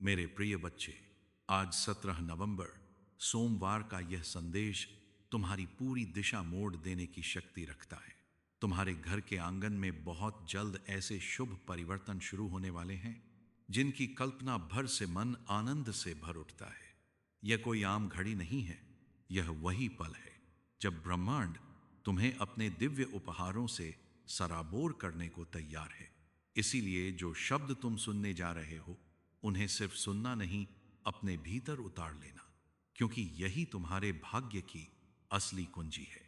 मेरे प्रिय बच्चे, आज 17 नवंबर सोमवार का यह संदेश तुम्हारी पूरी दिशा मोड़ देने की शक्ति रखता है। तुम्हारे घर के आंगन में बहुत जल्द ऐसे शुभ परिवर्तन शुरू होने वाले हैं जिनकी कल्पना भर से मन आनंद से भर उठता है। यह कोई आम घड़ी नहीं है, यह वही पल है जब ब्रह्मांड तुम्हें अपने दिव्य उपहारों से सराबोर करने को तैयार है। इसीलिए जो शब्द तुम सुनने जा रहे हो, उन्हें सिर्फ सुनना नहीं, अपने भीतर उतार लेना, क्योंकि यही तुम्हारे भाग्य की असली कुंजी है।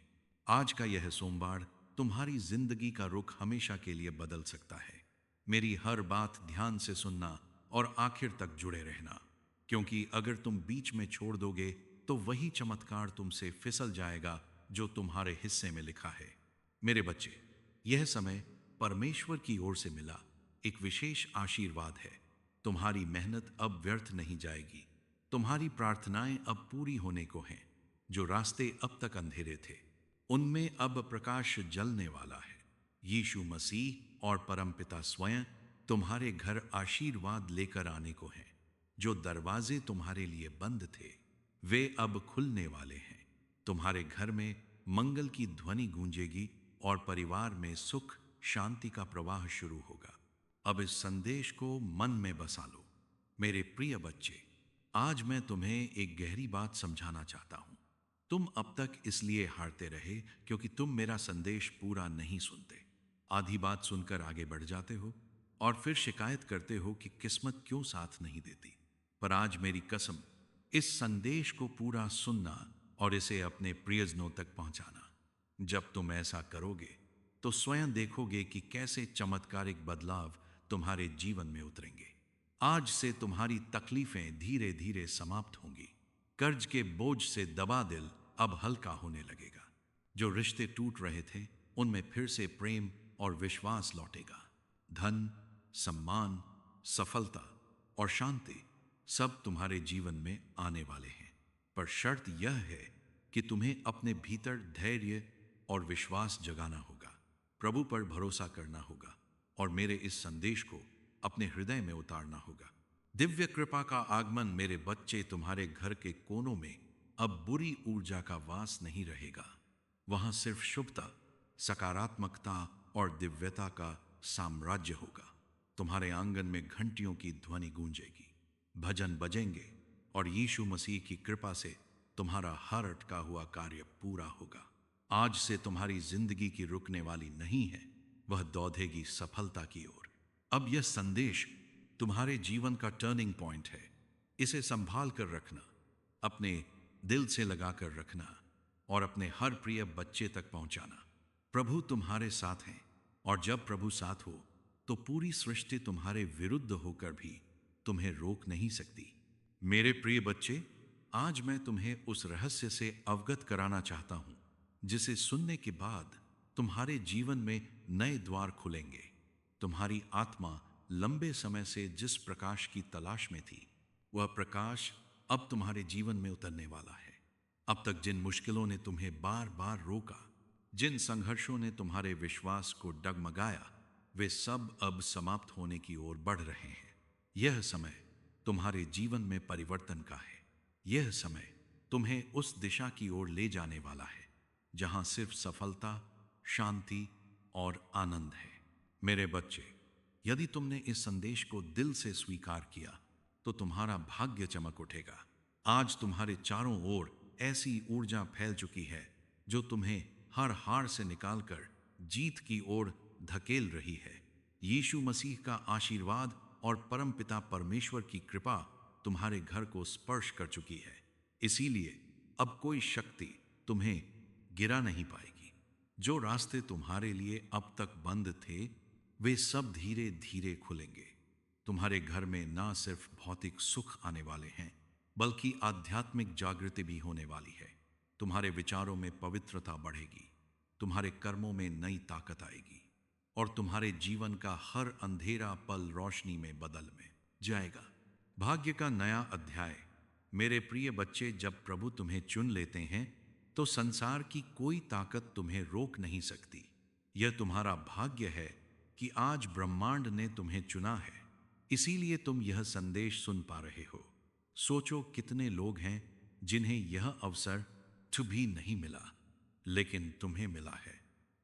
आज का यह सोमवार तुम्हारी जिंदगी का रुख हमेशा के लिए बदल सकता है। मेरी हर बात ध्यान से सुनना और आखिर तक जुड़े रहना, क्योंकि अगर तुम बीच में छोड़ दोगे तो वही चमत्कार तुमसे फिसल जाएगा जो तुम्हारे हिस्से में लिखा है। मेरे बच्चे, यह समय परमेश्वर की ओर से मिला एक विशेष आशीर्वाद है। तुम्हारी मेहनत अब व्यर्थ नहीं जाएगी। तुम्हारी प्रार्थनाएं अब पूरी होने को हैं। जो रास्ते अब तक अंधेरे थे, उनमें अब प्रकाश जलने वाला है। यीशु मसीह और परमपिता स्वयं तुम्हारे घर आशीर्वाद लेकर आने को हैं। जो दरवाजे तुम्हारे लिए बंद थे, वे अब खुलने वाले हैं। तुम्हारे घर में मंगल की ध्वनि गूंजेगी और परिवार में सुख शांति का प्रवाह शुरू होगा। अब इस संदेश को मन में बसा लो। मेरे प्रिय बच्चे, आज मैं तुम्हें एक गहरी बात समझाना चाहता हूं। तुम अब तक इसलिए हारते रहे क्योंकि तुम मेरा संदेश पूरा नहीं सुनते। आधी बात सुनकर आगे बढ़ जाते हो और फिर शिकायत करते हो कि किस्मत क्यों साथ नहीं देती। पर आज मेरी कसम, इस संदेश को पूरा सुनना और इसे अपने प्रियजनों तक पहुंचाना। जब तुम ऐसा करोगे तो स्वयं देखोगे कि कैसे चमत्कारिक बदलाव तुम्हारे जीवन में उतरेंगे। आज से तुम्हारी तकलीफें धीरे धीरे समाप्त होंगी। कर्ज के बोझ से दबा दिल अब हल्का होने लगेगा। जो रिश्ते टूट रहे थे, उनमें फिर से प्रेम और विश्वास लौटेगा। धन, सम्मान, सफलता और शांति सब तुम्हारे जीवन में आने वाले हैं। पर शर्त यह है कि तुम्हें अपने भीतर धैर्य और विश्वास जगाना होगा। प्रभु पर भरोसा करना होगा और मेरे इस संदेश को अपने हृदय में उतारना होगा। दिव्य कृपा का आगमन मेरे बच्चे, तुम्हारे घर के कोनों में अब बुरी ऊर्जा का वास नहीं रहेगा। वहां सिर्फ शुभता, सकारात्मकता और दिव्यता का साम्राज्य होगा। तुम्हारे आंगन में घंटियों की ध्वनि गूंजेगी, भजन बजेंगे और यीशु मसीह की कृपा से तुम्हारा हर अटका हुआ कार्य पूरा होगा। आज से तुम्हारी जिंदगी की रुकने वाली नहीं है, वह दौड़ेगी सफलता की ओर। अब यह संदेश तुम्हारे जीवन का टर्निंग पॉइंट है। इसे संभाल कर रखना, अपने दिल से लगा कर रखना और अपने हर प्रिय बच्चे तक पहुंचाना। प्रभु तुम्हारे साथ हैं और जब प्रभु साथ हो तो पूरी सृष्टि तुम्हारे विरुद्ध होकर भी तुम्हें रोक नहीं सकती। मेरे प्रिय बच्चे, आज मैं तुम्हें उस रहस्य से अवगत कराना चाहता हूं जिसे सुनने के बाद तुम्हारे जीवन में नए द्वार खुलेंगे। तुम्हारी आत्मा लंबे समय से जिस प्रकाश की तलाश में थी, वह प्रकाश अब तुम्हारे जीवन में उतरने वाला है। अब तक जिन मुश्किलों ने तुम्हें बार बार रोका, जिन संघर्षों ने तुम्हारे विश्वास को डगमगाया, वे सब अब समाप्त होने की ओर बढ़ रहे हैं। यह समय तुम्हारे जीवन में परिवर्तन का है। यह समय तुम्हें उस दिशा की ओर ले जाने वाला है जहां सिर्फ सफलता, शांति और आनंद है। मेरे बच्चे, यदि तुमने इस संदेश को दिल से स्वीकार किया तो तुम्हारा भाग्य चमक उठेगा। आज तुम्हारे चारों ओर ऐसी ऊर्जा फैल चुकी है जो तुम्हें हर हार से निकालकर जीत की ओर धकेल रही है। यीशु मसीह का आशीर्वाद और परमपिता परमेश्वर की कृपा तुम्हारे घर को स्पर्श कर चुकी है। इसीलिए अब कोई शक्ति तुम्हें गिरा नहीं पाएगी। जो रास्ते तुम्हारे लिए अब तक बंद थे, वे सब धीरे धीरे खुलेंगे। तुम्हारे घर में ना सिर्फ भौतिक सुख आने वाले हैं, बल्कि आध्यात्मिक जागृति भी होने वाली है। तुम्हारे विचारों में पवित्रता बढ़ेगी, तुम्हारे कर्मों में नई ताकत आएगी और तुम्हारे जीवन का हर अंधेरा पल रोशनी में बदल में जाएगा। भाग्य का नया अध्याय। मेरे प्रिय बच्चे, जब प्रभु तुम्हें चुन लेते हैं तो संसार की कोई ताकत तुम्हें रोक नहीं सकती। यह तुम्हारा भाग्य है कि आज ब्रह्मांड ने तुम्हें चुना है। इसीलिए तुम यह संदेश सुन पा रहे हो। सोचो कितने लोग हैं जिन्हें यह अवसर भी नहीं मिला, लेकिन तुम्हें मिला है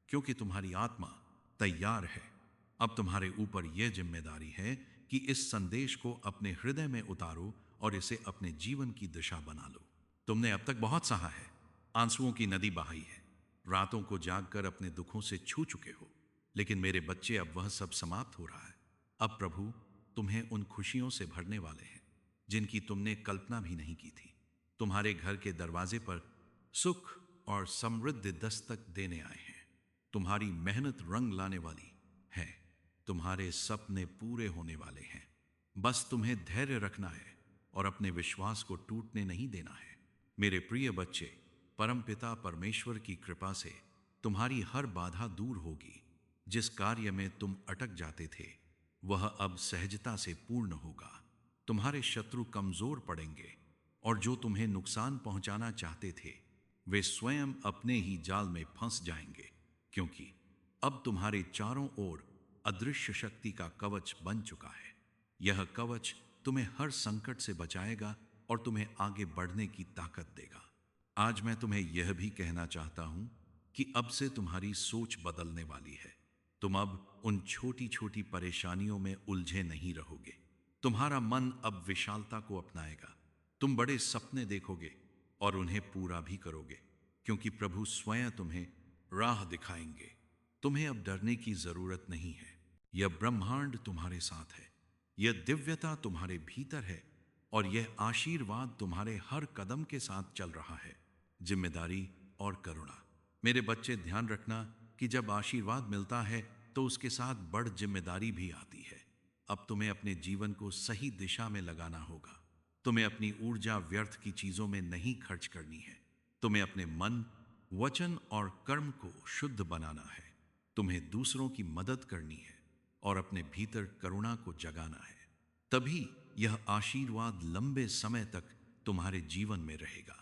क्योंकि तुम्हारी आत्मा तैयार है। अब तुम्हारे ऊपर यह जिम्मेदारी है कि इस संदेश को अपने हृदय में उतारो और इसे अपने जीवन की दिशा बना लो। तुमने अब तक बहुत सहा है, आंसुओं की नदी बहाई है, रातों को जागकर अपने दुखों से छू चुके हो। लेकिन मेरे बच्चे, अब वह सब समाप्त हो रहा है। अब प्रभु तुम्हें उन खुशियों से भरने वाले हैं जिनकी तुमने कल्पना भी नहीं की थी। तुम्हारे घर के दरवाजे पर सुख और समृद्धि दस्तक देने आए हैं। तुम्हारी मेहनत रंग लाने वाली है। तुम्हारे सपने पूरे होने वाले हैं। बस तुम्हें धैर्य रखना है और अपने विश्वास को टूटने नहीं देना है। मेरे प्रिय बच्चे, परमपिता परमेश्वर की कृपा से तुम्हारी हर बाधा दूर होगी। जिस कार्य में तुम अटक जाते थे वह अब सहजता से पूर्ण होगा। तुम्हारे शत्रु कमजोर पड़ेंगे और जो तुम्हें नुकसान पहुंचाना चाहते थे वे स्वयं अपने ही जाल में फंस जाएंगे, क्योंकि अब तुम्हारे चारों ओर अदृश्य शक्ति का कवच बन चुका है। यह कवच तुम्हें हर संकट से बचाएगा और तुम्हें आगे बढ़ने की ताकत देगा। आज मैं तुम्हें यह भी कहना चाहता हूं कि अब से तुम्हारी सोच बदलने वाली है। तुम अब उन छोटी छोटी परेशानियों में उलझे नहीं रहोगे। तुम्हारा मन अब विशालता को अपनाएगा। तुम बड़े सपने देखोगे और उन्हें पूरा भी करोगे, क्योंकि प्रभु स्वयं तुम्हें राह दिखाएंगे। तुम्हें अब डरने की जरूरत नहीं है। यह ब्रह्मांड तुम्हारे साथ है, यह दिव्यता तुम्हारे भीतर है और यह आशीर्वाद तुम्हारे हर कदम के साथ चल रहा है। जिम्मेदारी और करुणा। मेरे बच्चे, ध्यान रखना कि जब आशीर्वाद मिलता है तो उसके साथ बड़ जिम्मेदारी भी आती है। अब तुम्हें अपने जीवन को सही दिशा में लगाना होगा। तुम्हें अपनी ऊर्जा व्यर्थ की चीजों में नहीं खर्च करनी है। तुम्हें अपने मन, वचन और कर्म को शुद्ध बनाना है। तुम्हें दूसरों की मदद करनी है और अपने भीतर करुणा को जगाना है। तभी यह आशीर्वाद लंबे समय तक तुम्हारे जीवन में रहेगा।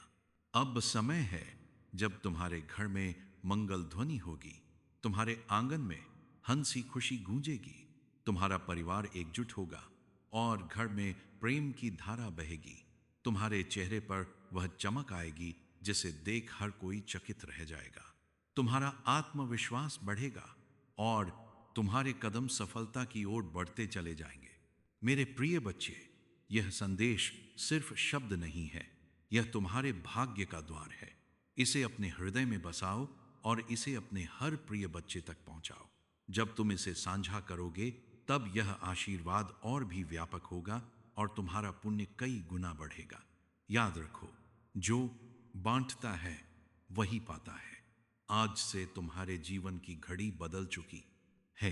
अब समय है जब तुम्हारे घर में मंगल ध्वनि होगी, तुम्हारे आंगन में हंसी खुशी गूंजेगी, तुम्हारा परिवार एकजुट होगा और घर में प्रेम की धारा बहेगी। तुम्हारे चेहरे पर वह चमक आएगी जिसे देख हर कोई चकित रह जाएगा। तुम्हारा आत्मविश्वास बढ़ेगा और तुम्हारे कदम सफलता की ओर बढ़ते चले जाएंगे। मेरे प्रिय बच्चे, यह संदेश सिर्फ शब्द नहीं है, यह तुम्हारे भाग्य का द्वार है। इसे अपने हृदय में बसाओ और इसे अपने हर प्रिय बच्चे तक पहुंचाओ। जब तुम इसे साझा करोगे तब यह आशीर्वाद और भी व्यापक होगा और तुम्हारा पुण्य कई गुना बढ़ेगा। याद रखो, जो बांटता है वही पाता है। आज से तुम्हारे जीवन की घड़ी बदल चुकी है।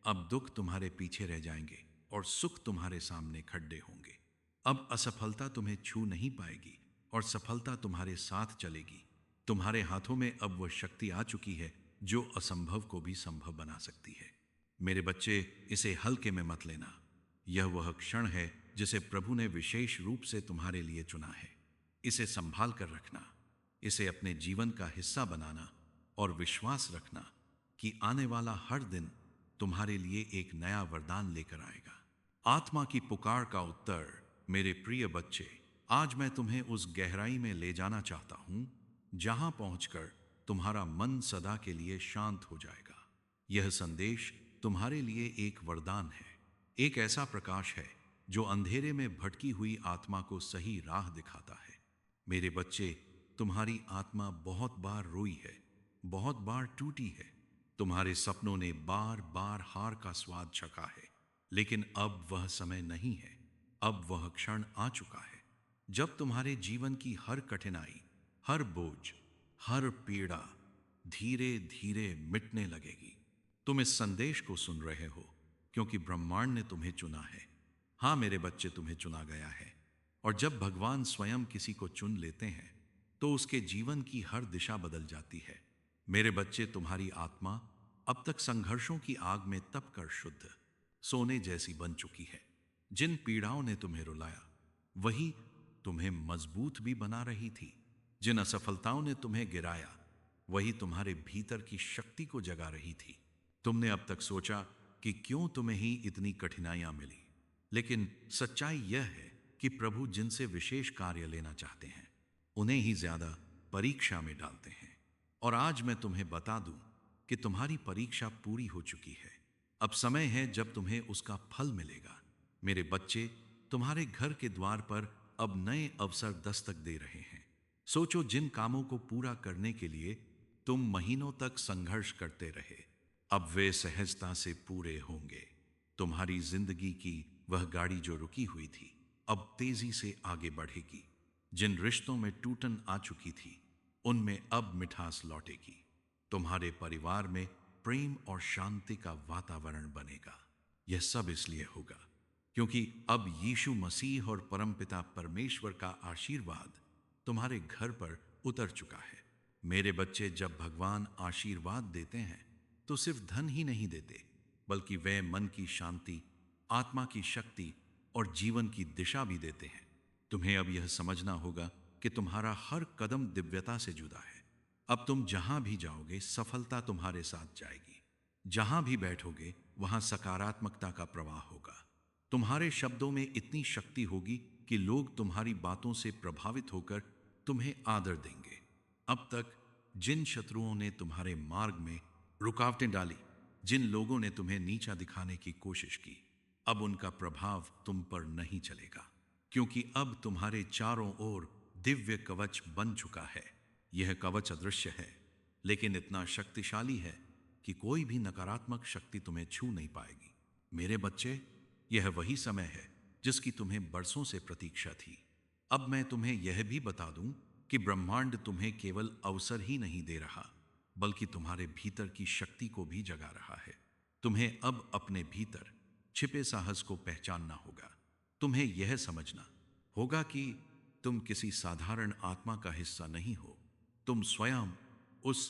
अब दुख तुम्हारे पीछे रह जाएंगे और सुख तुम्हारे सामने खड़े होंगे। अब असफलता तुम्हें छू नहीं पाएगी और सफलता तुम्हारे साथ चलेगी। तुम्हारे हाथों में अब वह शक्ति आ चुकी है जो असंभव को भी संभव बना सकती है। मेरे बच्चे, इसे हल्के में मत लेना। यह वह क्षण है जिसे प्रभु ने विशेष रूप से तुम्हारे लिए चुना है। इसे संभाल कर रखना, इसे अपने जीवन का हिस्सा बनाना और विश्वास रखना कि आने वाला हर दिन तुम्हारे लिए एक नया वरदान लेकर आएगा। आत्मा की पुकार का उत्तर। मेरे प्रिय बच्चे, आज मैं तुम्हें उस गहराई में ले जाना चाहता हूं जहां पहुंचकर तुम्हारा मन सदा के लिए शांत हो जाएगा। यह संदेश तुम्हारे लिए एक वरदान है, एक ऐसा प्रकाश है जो अंधेरे में भटकी हुई आत्मा को सही राह दिखाता है। मेरे बच्चे, तुम्हारी आत्मा बहुत बार रोई है, बहुत बार टूटी है। तुम्हारे सपनों ने बार बार हार का स्वाद चखा है, लेकिन अब वह समय नहीं है। अब वह क्षण आ चुका है जब तुम्हारे जीवन की हर कठिनाई, हर बोझ, हर पीड़ा धीरे धीरे मिटने लगेगी। तुम इस संदेश को सुन रहे हो क्योंकि ब्रह्मांड ने तुम्हें चुना है। हाँ मेरे बच्चे, तुम्हें चुना गया है। और जब भगवान स्वयं किसी को चुन लेते हैं तो उसके जीवन की हर दिशा बदल जाती है। मेरे बच्चे, तुम्हारी आत्मा अब तक संघर्षों की आग में तप कर शुद्ध सोने जैसी बन चुकी है। जिन पीड़ाओं ने तुम्हें रुलाया वही तुम्हें मजबूत भी बना रही थी। जिन असफलताओं ने तुम्हें गिराया वही तुम्हारे भीतर की शक्ति को जगा रही थी। तुमने अब तक सोचा कि क्यों तुम्हें ही इतनी कठिनाइयां मिली, लेकिन सच्चाई यह है कि प्रभु जिनसे विशेष कार्य लेना चाहते हैं उन्हें ही ज्यादा परीक्षा में डालते हैं। और आज मैं तुम्हें बता दूं कि तुम्हारी परीक्षा पूरी हो चुकी है। अब समय है जब तुम्हें उसका फल मिलेगा। मेरे बच्चे, तुम्हारे घर के द्वार पर अब नए अवसर दस्तक दे रहे हैं। सोचो, जिन कामों को पूरा करने के लिए तुम महीनों तक संघर्ष करते रहे, अब वे सहजता से पूरे होंगे। तुम्हारी जिंदगी की वह गाड़ी जो रुकी हुई थी अब तेजी से आगे बढ़ेगी। जिन रिश्तों में टूटन आ चुकी थी उनमें अब मिठास लौटेगी। तुम्हारे परिवार में प्रेम और शांति का वातावरण बनेगा। यह सब इसलिए होगा क्योंकि अब यीशु मसीह और परमपिता परमेश्वर का आशीर्वाद तुम्हारे घर पर उतर चुका है। मेरे बच्चे, जब भगवान आशीर्वाद देते हैं तो सिर्फ धन ही नहीं देते, बल्कि वे मन की शांति, आत्मा की शक्ति और जीवन की दिशा भी देते हैं। तुम्हें अब यह समझना होगा कि तुम्हारा हर कदम दिव्यता से जुड़ा है। अब तुम जहां भी जाओगे सफलता तुम्हारे साथ जाएगी। जहां भी बैठोगे वहां सकारात्मकता का प्रवाह होगा। तुम्हारे शब्दों में इतनी शक्ति होगी कि लोग तुम्हारी बातों से प्रभावित होकर तुम्हें आदर देंगे। अब तक जिन शत्रुओं ने तुम्हारे मार्ग में रुकावटें डाली, जिन लोगों ने तुम्हें नीचा दिखाने की कोशिश की, अब उनका प्रभाव तुम पर नहीं चलेगा, क्योंकि अब तुम्हारे चारों ओर दिव्य कवच बन चुका है। यह कवच अदृश्य है, लेकिन इतना शक्तिशाली है कि कोई भी नकारात्मक शक्ति तुम्हें छू नहीं पाएगी। मेरे बच्चे, यह वही समय है जिसकी तुम्हें बरसों से प्रतीक्षा थी। अब मैं तुम्हें यह भी बता दूं कि ब्रह्मांड तुम्हें केवल अवसर ही नहीं दे रहा, बल्कि तुम्हारे भीतर की शक्ति को भी जगा रहा है। तुम्हें अब अपने भीतर छिपे साहस को पहचानना होगा। तुम्हें यह समझना होगा कि तुम किसी साधारण आत्मा का हिस्सा नहीं हो। तुम स्वयं उस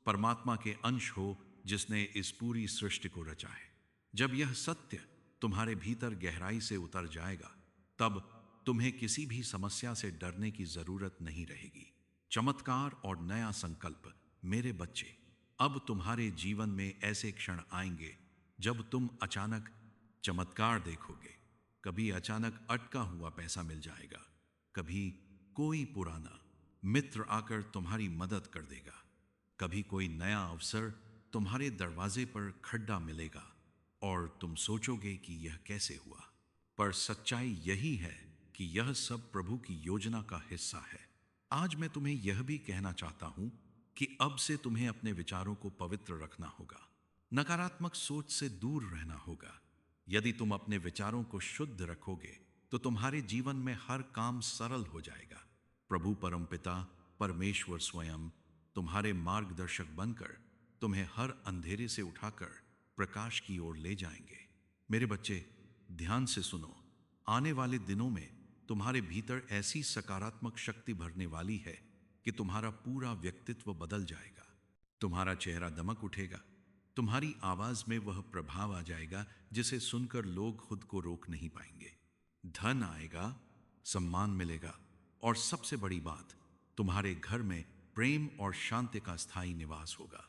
परमात्मा के अंश हो जिसने इस पूरी सृष्टि को रचा है। जब यह सत्य तुम्हारे भीतर गहराई से उतर जाएगा, तब तुम्हें किसी भी समस्या से डरने की जरूरत नहीं रहेगी। चमत्कार और नया संकल्प। मेरे बच्चे, अब तुम्हारे जीवन में ऐसे क्षण आएंगे जब तुम अचानक चमत्कार देखोगे। कभी अचानक अटका हुआ पैसा मिल जाएगा, कभी कोई पुराना मित्र आकर तुम्हारी मदद कर देगा, कभी कोई नया अवसर तुम्हारे दरवाजे पर खड्डा मिलेगा और तुम सोचोगे कि यह कैसे हुआ। पर सच्चाई यही है कि यह सब प्रभु की योजना का हिस्सा है। आज मैं तुम्हें यह भी कहना चाहता हूं कि अब से तुम्हें अपने विचारों को पवित्र रखना होगा। नकारात्मक सोच से दूर रहना होगा। यदि तुम अपने विचारों को शुद्ध रखोगे तो तुम्हारे जीवन में हर काम सरल हो जाएगा। प्रभु परमपिता परमेश्वर स्वयं तुम्हारे मार्गदर्शक बनकर तुम्हें हर अंधेरे से उठाकर प्रकाश की ओर ले जाएंगे। मेरे बच्चे, ध्यान से सुनो। आने वाले दिनों में तुम्हारे भीतर ऐसी सकारात्मक शक्ति भरने वाली है कि तुम्हारा पूरा व्यक्तित्व बदल जाएगा। तुम्हारा चेहरा दमक उठेगा। तुम्हारी आवाज में वह प्रभाव आ जाएगा जिसे सुनकर लोग खुद को रोक नहीं पाएंगे। धन आएगा, सम्मान मिलेगा और सबसे बड़ी बात, तुम्हारे घर में प्रेम और शांति का स्थायी निवास होगा।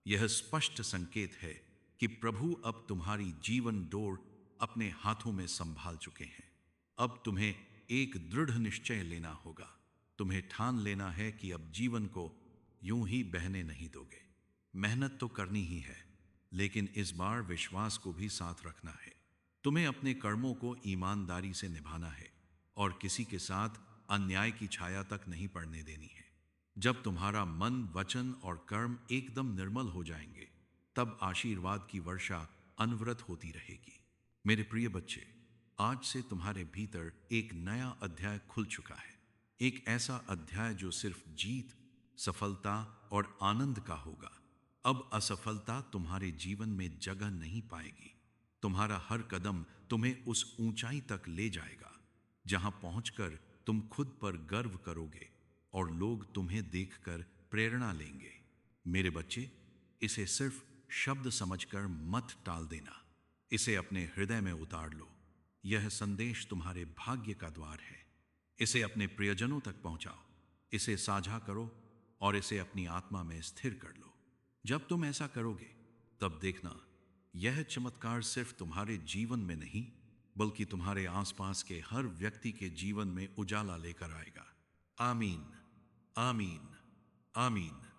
यह स्पष्ट संकेत है कि प्रभु अब तुम्हारी जीवन डोर अपने हाथों में संभाल चुके हैं। अब तुम्हें एक दृढ़ निश्चय लेना होगा। तुम्हें ठान लेना है कि अब जीवन को यूं ही बहने नहीं दोगे। मेहनत तो करनी ही है, लेकिन इस बार विश्वास को भी साथ रखना है। तुम्हें अपने कर्मों को ईमानदारी से निभाना है और किसी के साथ अन्याय की छाया तक नहीं पड़ने देनी है। जब तुम्हारा मन, वचन और कर्म एकदम निर्मल हो जाएंगे, तब आशीर्वाद की वर्षा अनवरत होती रहेगी। मेरे प्रिय बच्चे, आज से तुम्हारे भीतर एक नया अध्याय खुल चुका है। एक ऐसा अध्याय जो सिर्फ जीत, सफलता और आनंद का होगा। अब असफलता तुम्हारे जीवन में जगह नहीं पाएगी। तुम्हारा हर कदम तुम्हें उस ऊंचाई तक ले जाएगा जहां पहुंचकर तुम खुद पर गर्व करोगे और लोग तुम्हें देखकर प्रेरणा लेंगे। मेरे बच्चे, इसे सिर्फ शब्द समझकर मत टाल देना। इसे अपने हृदय में उतार लो। यह संदेश तुम्हारे भाग्य का द्वार है। इसे अपने प्रियजनों तक पहुंचाओ, इसे साझा करो और इसे अपनी आत्मा में स्थिर कर लो। जब तुम ऐसा करोगे, तब देखना, यह चमत्कार सिर्फ तुम्हारे जीवन में नहीं, बल्कि तुम्हारे आसपास के हर व्यक्ति के जीवन में उजाला लेकर आएगा। आमीन, आमीन, आमीन।